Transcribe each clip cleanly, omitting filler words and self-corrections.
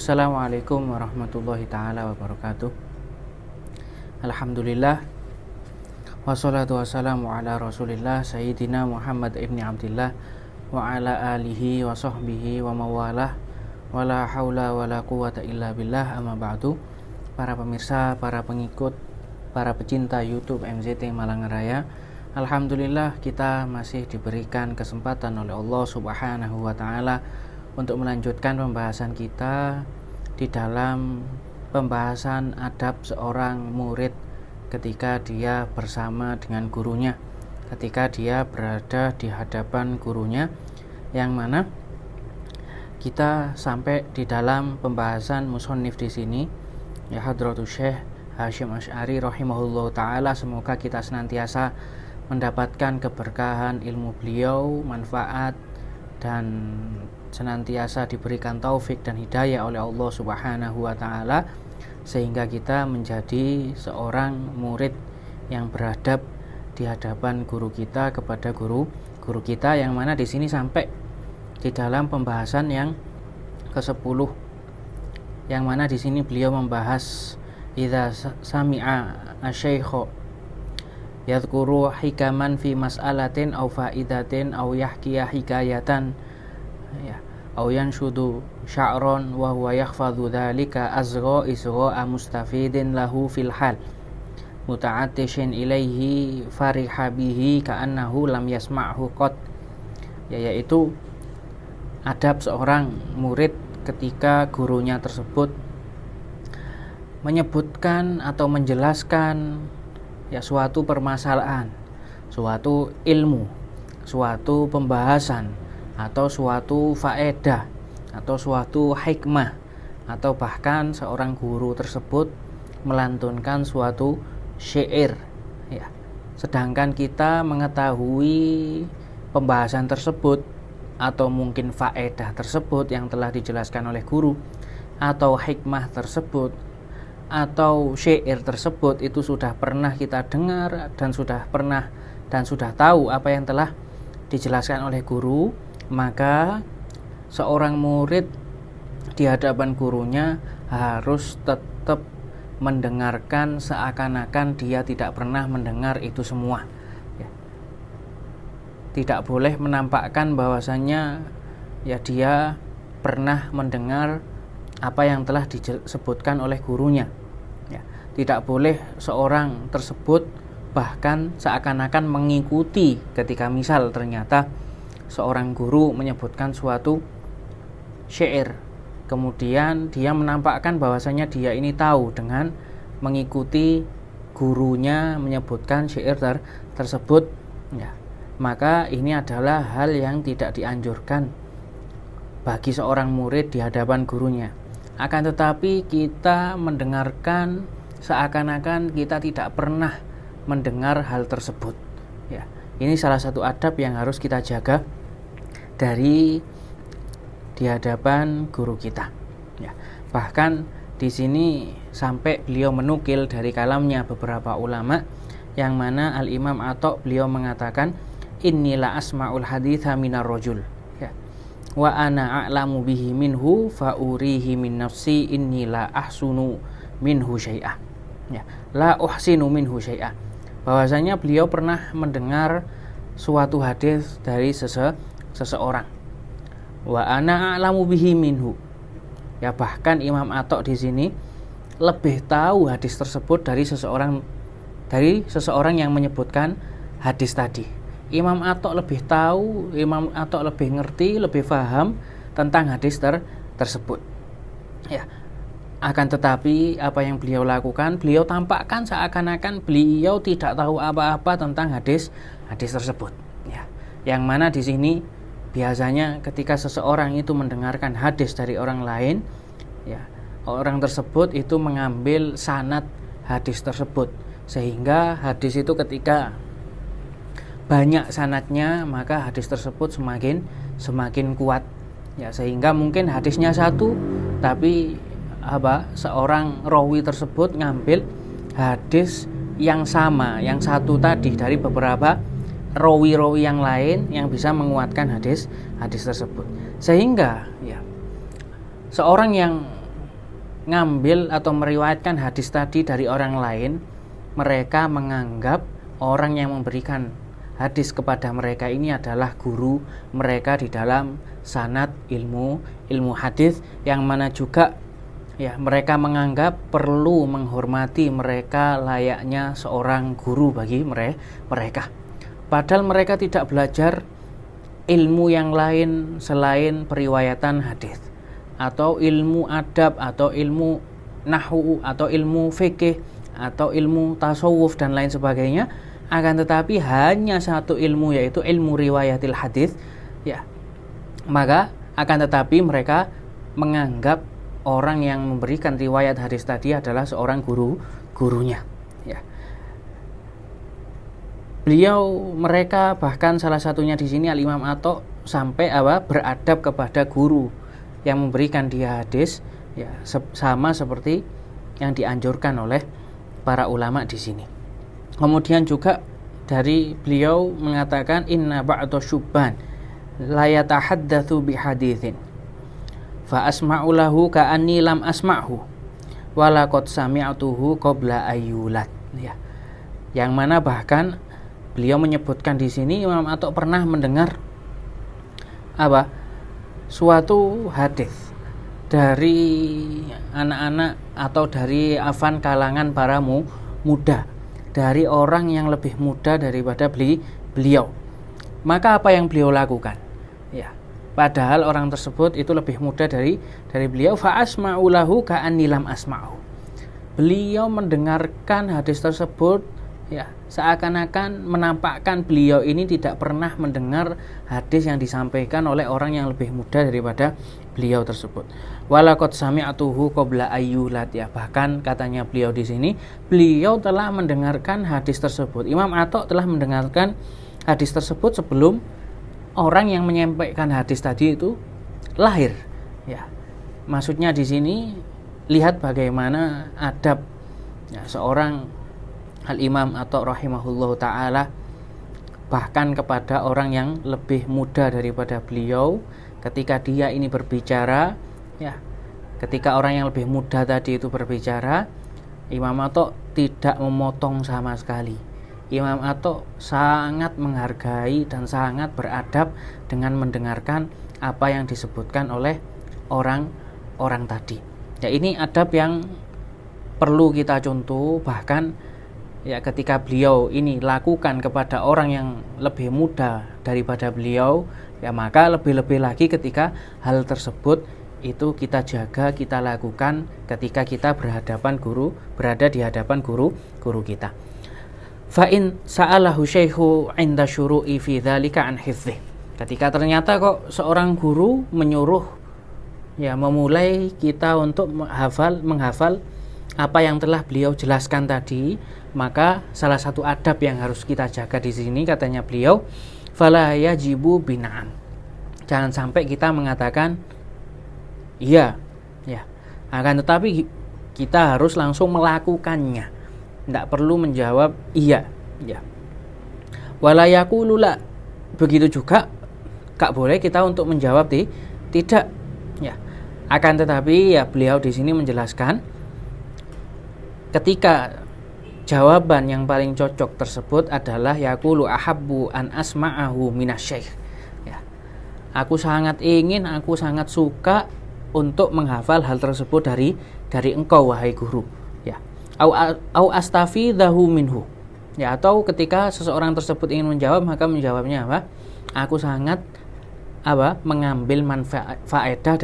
Assalamualaikum warahmatullahi ta'ala wabarakatuh. Alhamdulillah, wassalatu wassalamu ala rasulillah Sayyidina Muhammad ibni Abdillah wa ala alihi wa sahbihi wa mawalah wa la hawla wa la quwata illa billah, amma ba'du. Para pemirsa, para pengikut, para pecinta YouTube MZT Malang Raya, alhamdulillah kita masih diberikan kesempatan oleh Allah Subhanahu wa ta'ala untuk melanjutkan pembahasan kita di dalam pembahasan adab seorang murid ketika dia bersama dengan gurunya, ketika dia berada di hadapan gurunya, yang mana kita sampai di dalam pembahasan musannif di sini, ya Hadratus Syekh Hasyim Asy'ari rahimahullahu ta'ala. Semoga kita senantiasa mendapatkan keberkahan ilmu beliau, manfaat, dan senantiasa diberikan taufik dan hidayah oleh Allah Subhanahu wa ta'ala, sehingga kita menjadi seorang murid yang beradab di hadapan guru kita kepada guru kita, yang mana di sini sampai di dalam pembahasan yang ke-10, yang mana di sini beliau membahas idza sami'a asy-syaikhu yadhkuru hikaman fi mas'alatin aw fa'idatin aw yahkiya hikayatan ya aw yanshudu sya'ron wa huwa yakhfadhu dzalika azgha isgha mustafidin lahu fil hal muta'attishin ilaihi fariha bihi ka'annahu lam yasma'hu qat, yaitu adab seorang murid ketika gurunya tersebut menyebutkan atau menjelaskan ya suatu permasalahan, suatu ilmu, suatu pembahasan, atau suatu faedah, atau suatu hikmah, atau bahkan seorang guru tersebut melantunkan suatu syair ya. Sedangkan kita mengetahui pembahasan tersebut atau mungkin faedah tersebut yang telah dijelaskan oleh guru, atau hikmah tersebut atau syair tersebut itu sudah pernah kita dengar dan sudah tahu apa yang telah dijelaskan oleh guru, maka seorang murid di hadapan gurunya harus tetap mendengarkan seakan-akan dia tidak pernah mendengar itu semua ya. Tidak boleh menampakkan bahwasannya ya dia pernah mendengar apa yang telah disebutkan oleh gurunya ya. Tidak boleh seorang tersebut bahkan seakan-akan mengikuti ketika misal ternyata seorang guru menyebutkan suatu syair, kemudian dia menampakkan bahwasanya dia ini tahu dengan mengikuti gurunya menyebutkan syair tersebut ya. Maka ini adalah hal yang tidak dianjurkan bagi seorang murid di hadapan gurunya. Akan tetapi kita mendengarkan seakan-akan kita tidak pernah mendengar hal tersebut ya. Ini salah satu adab yang harus kita jaga di hadapan guru kita ya. Bahkan di sini sampai beliau menukil dari kalamnya beberapa ulama, yang mana Al-Imam Atha beliau mengatakan innila asma'ul haditha minar rajul ya, wa ana a'lamu bihi minhu fa urihi min nafsi inni la ahsunu minhu syai'ah ya, la uhsinu minhu syai'ah. Bahwasanya beliau pernah mendengar suatu hadis dari seseorang, wa ana a'lamu bihi minhu ya. Bahkan Imam Atha di sini lebih tahu hadis tersebut dari seseorang yang menyebutkan hadis tadi. Imam Atha lebih tahu, Imam Atha lebih ngerti, lebih paham tentang hadis tersebut ya. Akan tetapi apa yang beliau lakukan, beliau tampakkan seakan-akan beliau tidak tahu apa-apa tentang hadis tersebut ya. Yang mana di sini biasanya ketika seseorang itu mendengarkan hadis dari orang lain ya, orang tersebut itu mengambil sanad hadis tersebut, sehingga hadis itu ketika banyak sanadnya maka hadis tersebut semakin kuat ya. Sehingga mungkin hadisnya satu, tapi seorang rawi tersebut ngambil hadis yang sama, yang satu tadi dari beberapa rawi-rawi yang lain yang bisa menguatkan hadis tersebut. Sehingga ya seorang yang ngambil atau meriwayatkan hadis tadi dari orang lain, mereka menganggap orang yang memberikan hadis kepada mereka ini adalah guru mereka di dalam sanad ilmu hadis, yang mana juga ya mereka menganggap perlu menghormati mereka layaknya seorang guru bagi mereka. Padahal mereka tidak belajar ilmu yang lain selain periwayatan hadis, atau ilmu adab, atau ilmu nahwu, atau ilmu fikih, atau ilmu tasawuf dan lain sebagainya. Akan tetapi hanya satu ilmu, yaitu ilmu riwayatil hadis, ya. Maka akan tetapi mereka menganggap orang yang memberikan riwayat hadis tadi adalah seorang gurunya, ya. Mereka bahkan salah satunya di sini Al-Imam Atha sampai beradab kepada guru yang memberikan dia hadis, ya, sama seperti yang dianjurkan oleh para ulama di sini. Kemudian juga dari beliau mengatakan inna ba'da syubban la yatahaddatsu bihaditsin fa asma'u lahu ka'anni lam asma'hu wa laqad sami'tuhu qabla ayyulat, ya. Yang mana bahkan beliau menyebutkan di sini Imam Atha pernah mendengar suatu hadis dari anak-anak atau dari afan kalangan para muda, dari orang yang lebih muda daripada beliau. Maka apa yang beliau lakukan? Ya, padahal orang tersebut itu lebih muda dari beliau. Fa asma'u lahu ka'anni lam asma'u. Beliau mendengarkan hadis tersebut, ya, seakan-akan menampakkan beliau ini tidak pernah mendengar hadis yang disampaikan oleh orang yang lebih muda daripada beliau tersebut. Walaqad sami'tuhu qabla ayyulat, ya. Bahkan katanya beliau di sini, beliau telah mendengarkan hadis tersebut. Imam Atha telah mendengarkan hadis tersebut sebelum orang yang menyampaikan hadis tadi itu lahir, ya. Maksudnya di sini lihat bagaimana adab, ya, seorang Al-Imam Atha rahimahullahu ta'ala bahkan kepada orang yang lebih muda daripada beliau. Ketika dia ini berbicara, ya, ketika orang yang lebih muda tadi itu berbicara, Imam Atha tidak memotong sama sekali. Imam Atha sangat menghargai dan sangat beradab dengan mendengarkan apa yang disebutkan oleh orang tadi. Ya, ini adab yang perlu kita contoh. Bahkan, ya, ketika beliau ini lakukan kepada orang yang lebih muda daripada beliau, ya, maka lebih-lebih lagi ketika hal tersebut itu kita jaga, kita lakukan ketika kita berada di hadapan guru kita. Fa in sa'alahu syaikhu 'inda syuru'i fi dzalika an hifdzih. Ketika ternyata kok seorang guru menyuruh, ya, memulai kita untuk menghafal apa yang telah beliau jelaskan tadi, maka salah satu adab yang harus kita jaga di sini, katanya beliau, fala yajibu bina'am. Jangan sampai kita mengatakan iya, ya. Akan tetapi kita harus langsung melakukannya. Tidak perlu menjawab iya, ya. Wala yaqulu la. Begitu juga gak boleh kita untuk menjawab tidak, ya. Akan tetapi, ya, beliau di sini menjelaskan ketika jawaban yang paling cocok tersebut adalah yaqulu ahabbu an asma'ahu minasyaikh, ya. Aku sangat suka untuk menghafal hal tersebut dari engkau, wahai guru, ya. Au astafidhahu minhu, ya. Atau ketika seseorang tersebut ingin menjawab, maka menjawabnya apa? Aku sangat mengambil faedah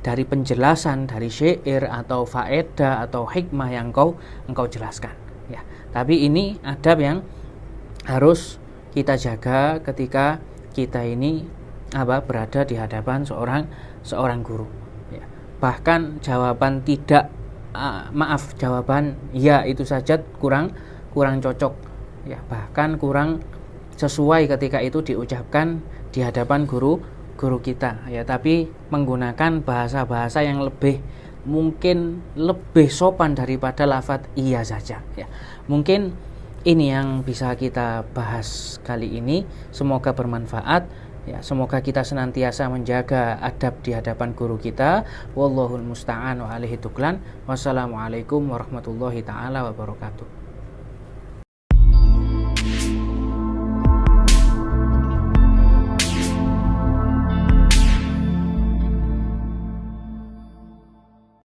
dari penjelasan dari syair atau faedah atau hikmah yang engkau jelaskan, ya. Tapi ini adab yang harus kita jaga ketika kita ini berada di hadapan seorang guru, ya. Bahkan jawaban jawaban ya itu saja kurang cocok, ya. Bahkan kurang sesuai ketika itu diucapkan di hadapan guru kita, ya. Tapi menggunakan bahasa-bahasa yang mungkin lebih sopan daripada lafadz iya saja, ya. Mungkin ini yang bisa kita bahas kali ini. Semoga bermanfaat, Ya, semoga kita senantiasa menjaga adab di hadapan guru kita. Wallahul musta'an wa alaihi tuklan. Wassalamualaikum warahmatullahi taala wabarakatuh.